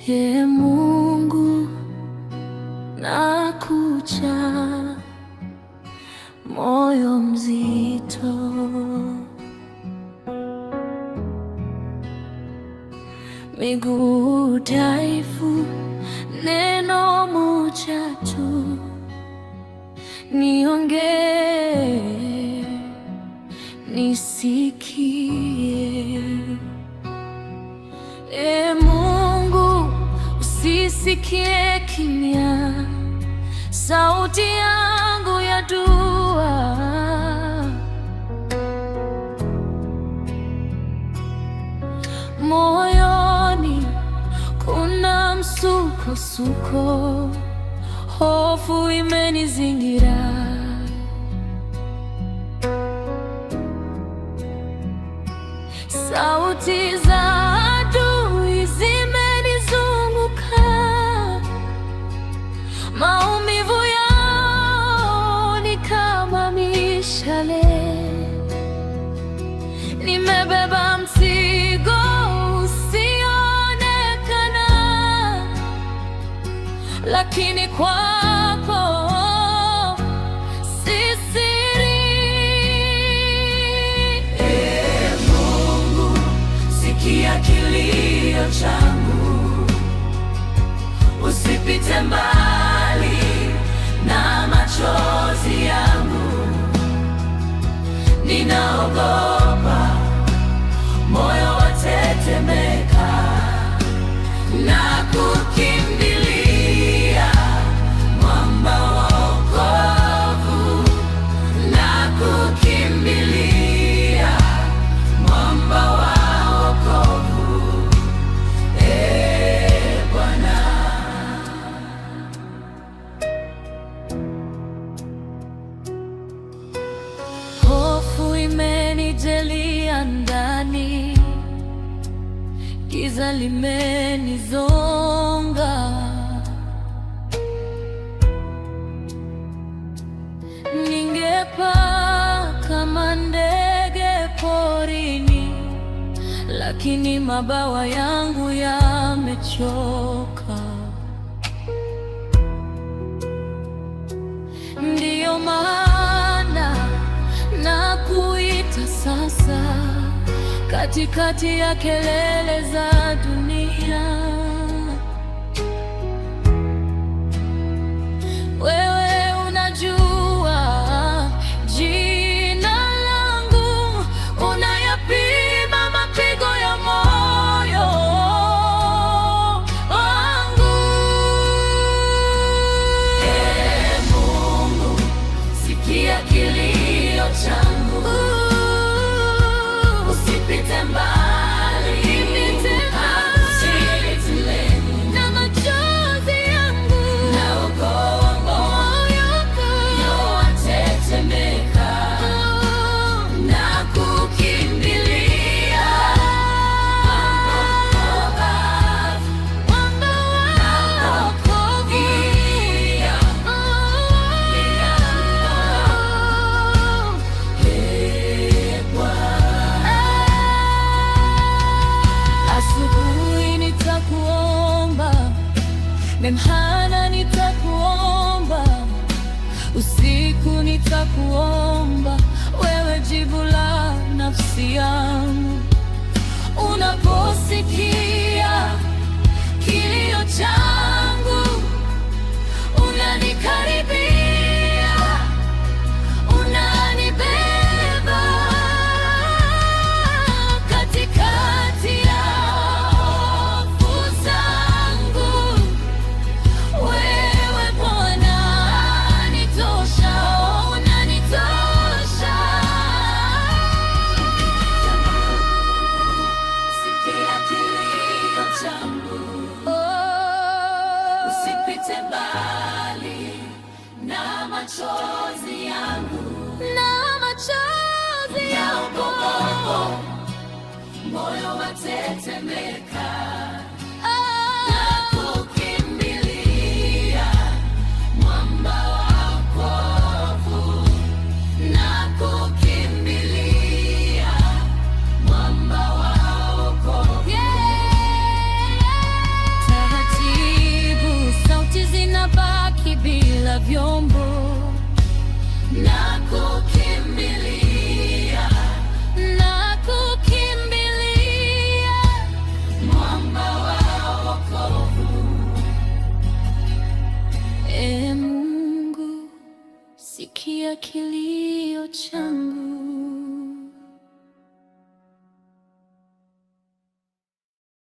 Ee Mungu, nakuja moyo mzito, miguu dhaifu, neno moja tu, niongee, nisikie. Ee Mungu, usisikie kimya, sauti yangu ya dua. Moyoni kuna msukosuko, hofu imenizingira. Sauti za adui zimenizunguka, maumivu yao ni kama mishale. Nimebeba mzigo usioonekana, lakini kwako si siri. Ee Mungu, sikia kilio changu, usipite mbali na machozi yangu. Ninaogopa, moyo watetemeka, na kukimbilia mwamba wa wokovu, na kukimbilia mwamba wa wokovu. Ee Bwana, hofu imenijalia ndani, giza limenizonga. Ningepaa kama ndege porini, lakini mabawa yangu yamechoka. Ndiyo maana nakuita sasa, katikati ya kelele za dunia. Wewe unajua jina langu, unayapima mapigo ya moyo wangu. Ee Mungu, sikia kilio changu, usipite mbali na machozi yangu. Naogopa, moyo watetemeka, na kukimbilia mwamba wa wokovu. Ee Bwana, asubuhi nitakuomba, mchana nitakuomba, usiku nitakuomba, wewe jibu la nafsi yangu. Unaposikia kilio changu, unanikaribia, unanibeba katikati ya hofu zangu. Wewe Bwana unanitosha, unanitosha. Sikia kilio changu, usipite mbali na machozi yangu, na machozi yangu. Moyo watetemeka, na kukimbilia mwamba wa wokovu, na kukimbilia mwamba wa wokovu. sikia kilio changu.